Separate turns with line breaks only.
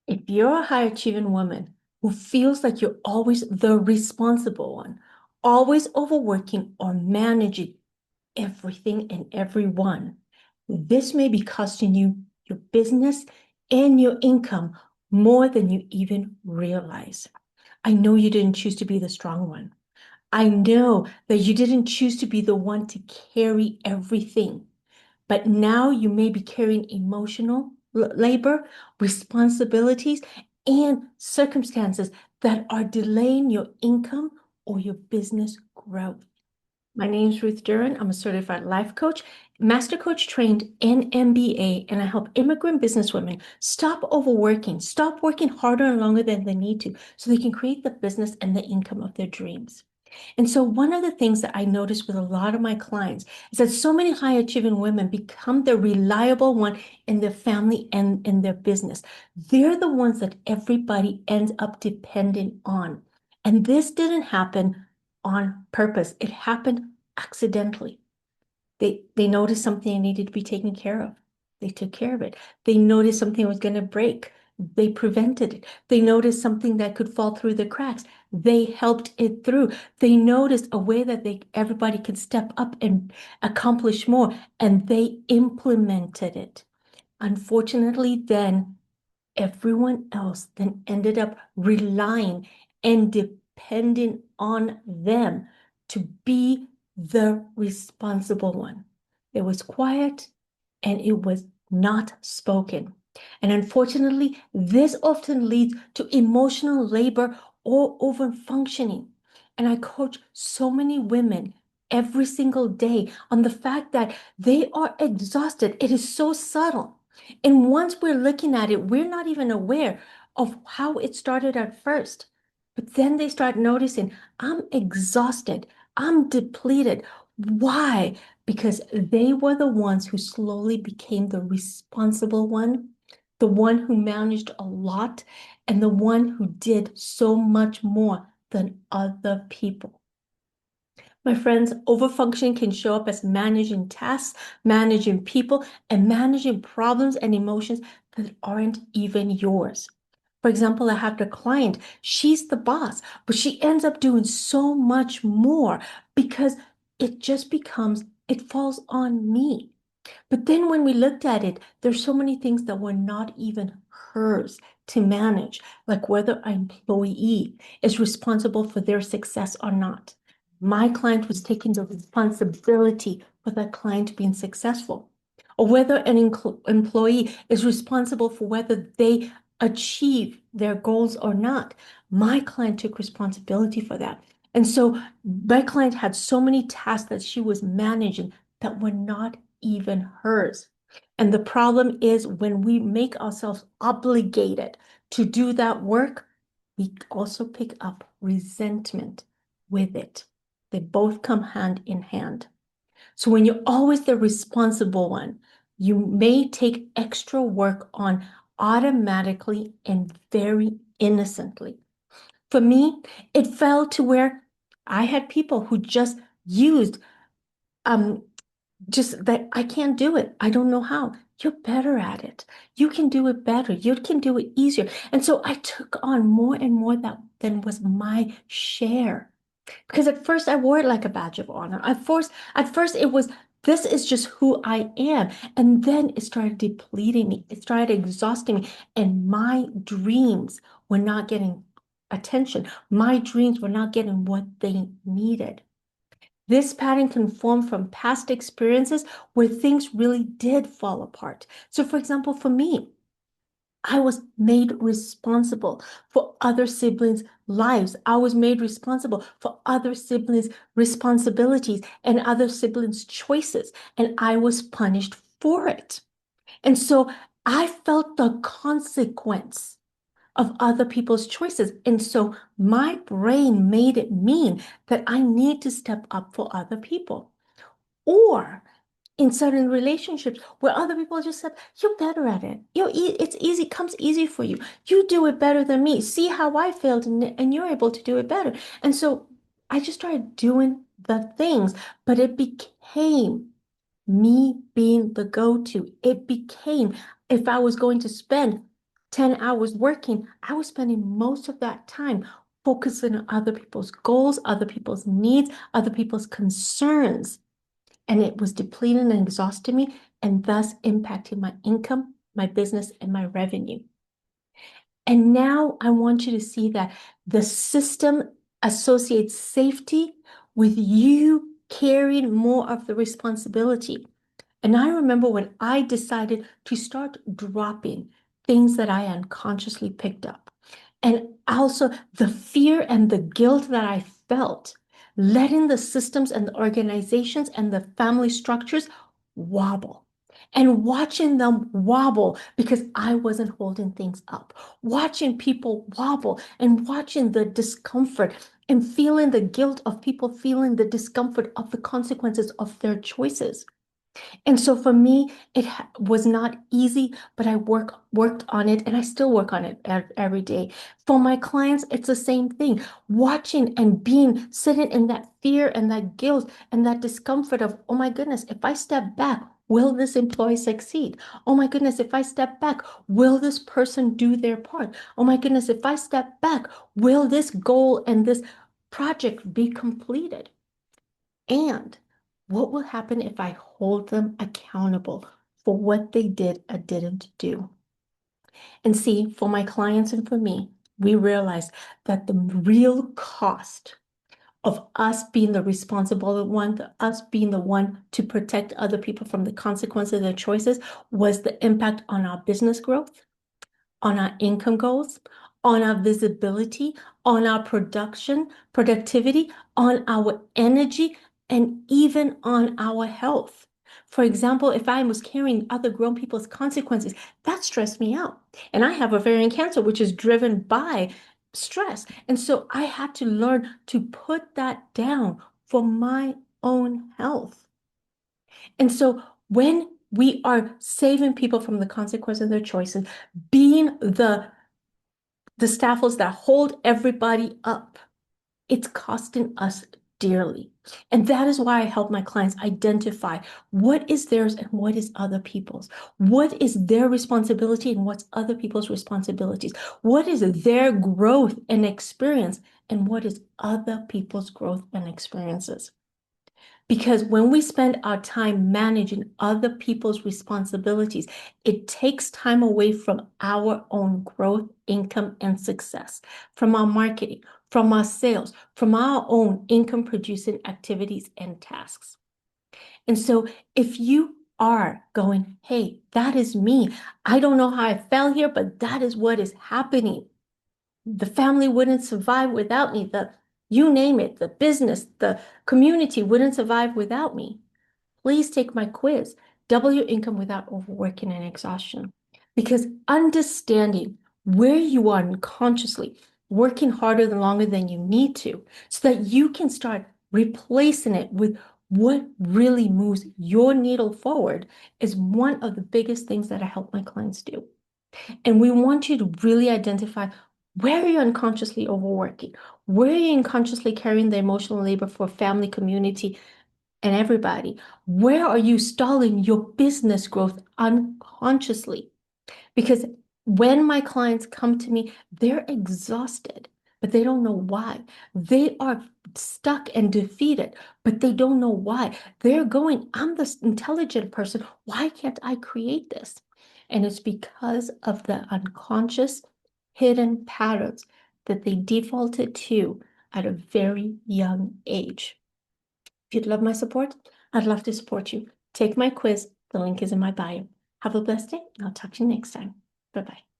If you're a high achieving woman who feels like you're always the responsible one, always overworking or managing everything and everyone, this may be costing you your business and your income more than you even realize. I know you didn't choose to be the strong one. I know that you didn't choose to be the one to carry everything. But now you may be carrying emotional labor, responsibilities, and circumstances that are delaying your income or your business growth. My name is Ruth Duran. I'm a certified life coach, master coach trained in MBA, and I help immigrant businesswomen stop overworking, stop working harder and longer than they need to, so they can create the business and the income of their dreams. And so one of the things that I notice with a lot of my clients is that so many high achieving women become the reliable one in their family and in their business. They're the ones that everybody ends up depending on. And this didn't happen on purpose. It happened accidentally. They noticed something needed to be taken care of. They took care of it. They noticed something was going to break. They prevented it. They noticed something that could fall through the cracks. They helped it through. They noticed a way that everybody could step up and accomplish more, and they implemented it. Unfortunately, then everyone else then ended up relying and depending on them to be the responsible one. It was quiet and it was not spoken. And unfortunately, this often leads to emotional labor or overfunctioning. And I coach so many women every single day on the fact that they are exhausted. It is so subtle. And once we're looking at it, we're not even aware of how it started at first. But then they start noticing, I'm exhausted. I'm depleted. Why? Because they were the ones who slowly became the responsible one, the one who managed a lot, and the one who did so much more than other people. My friends, overfunction can show up as managing tasks, managing people, and managing problems and emotions that aren't even yours. For example, I have the client, she's the boss, but she ends up doing so much more because it falls on me. But then when we looked at it, there's so many things that were not even hers to manage, like whether an employee is responsible for their success or not. My client was taking the responsibility for that client being successful, or whether an employee is responsible for whether they achieve their goals or not. My client took responsibility for that. And so my client had so many tasks that she was managing that were not even hers. And the problem is when we make ourselves obligated to do that work, we also pick up resentment with it. They both come hand in hand. So when you're always the responsible one, you may take extra work on automatically and very innocently. For me, it fell to where I had people who used um just that I can't do it. I don't know how. You're better at it. You can do it better. You can do it easier. And so I took on more and more than was my share. Because at first I wore it like a badge of honor. At first it was, this is just who I am. And then it started depleting me. It started exhausting me. And my dreams were not getting attention. My dreams were not getting what they needed. This pattern can form from past experiences where things really did fall apart. So, for example, for me, I was made responsible for other siblings' lives. I was made responsible for other siblings' responsibilities and other siblings' choices, and I was punished for it. And so I felt the consequence of other people's choices. And so my brain made it mean that I need to step up for other people. Or in certain relationships where other people just said, you're better at it. It's easy, comes easy for you. You do it better than me. See how I failed and you're able to do it better. And so I just started doing the things, but it became me being the go-to. It became if I was going to spend 10 hours working, I was spending most of that time focusing on other people's goals, other people's needs, other people's concerns. And it was depleting and exhausting me, and thus impacting my income, my business, and my revenue. And now I want you to see that the system associates safety with you carrying more of the responsibility. And I remember when I decided to start dropping things that I unconsciously picked up. And also the fear and the guilt that I felt, letting the systems and the organizations and the family structures wobble. And watching them wobble because I wasn't holding things up. Watching people wobble and watching the discomfort and feeling the guilt of people feeling the discomfort of the consequences of their choices. And so for me, it was not easy, but I worked on it, and I still work on it every day. For my clients, it's the same thing. Watching and being sitting in that fear and that guilt and that discomfort of, oh my goodness, if I step back, will this employee succeed? Oh my goodness, if I step back, will this person do their part? Oh my goodness, if I step back, will this goal and this project be completed? And what will happen if I hold them accountable for what they did or didn't do? And see, for my clients and for me, we realized that the real cost of us being the responsible one, us being the one to protect other people from the consequences of their choices, was the impact on our business growth, on our income goals, on our visibility, on our productivity, on our energy, and even on our health. For example, if I was carrying other grown people's consequences, that stressed me out. And I have ovarian cancer, which is driven by stress. And so I had to learn to put that down for my own health. And so when we are saving people from the consequence of their choices, being the scaffolds that hold everybody up, it's costing us dearly. And that is why I help my clients identify what is theirs and what is other people's. What is their responsibility and what's other people's responsibilities? What is their growth and experience and what is other people's growth and experiences? Because when we spend our time managing other people's responsibilities, it takes time away from our own growth, income, and success, from our marketing, from our sales, from our own income producing activities and tasks. And so if you are going, hey, that is me. I don't know how I fell here, but that is what is happening. The family wouldn't survive without me. You name it, the business, the community wouldn't survive without me. Please take my quiz, Double Your Income Without Overworking and Exhaustion. Because understanding where you are unconsciously, working harder than longer than you need to, so that you can start replacing it with what really moves your needle forward is one of the biggest things that I help my clients do. And we want you to really identify where you're unconsciously overworking, where you're unconsciously carrying the emotional labor for family, community, and everybody. Where are you stalling your business growth unconsciously? Because when my clients come to me, they're exhausted, but they don't know why. They are stuck and defeated, but they don't know why. They're going, I'm the intelligent person. Why can't I create this? And it's because of the unconscious hidden patterns that they defaulted to at a very young age. If you'd love my support, I'd love to support you. Take my quiz. The link is in my bio. Have a blessed day, and I'll talk to you next time. Bye-bye.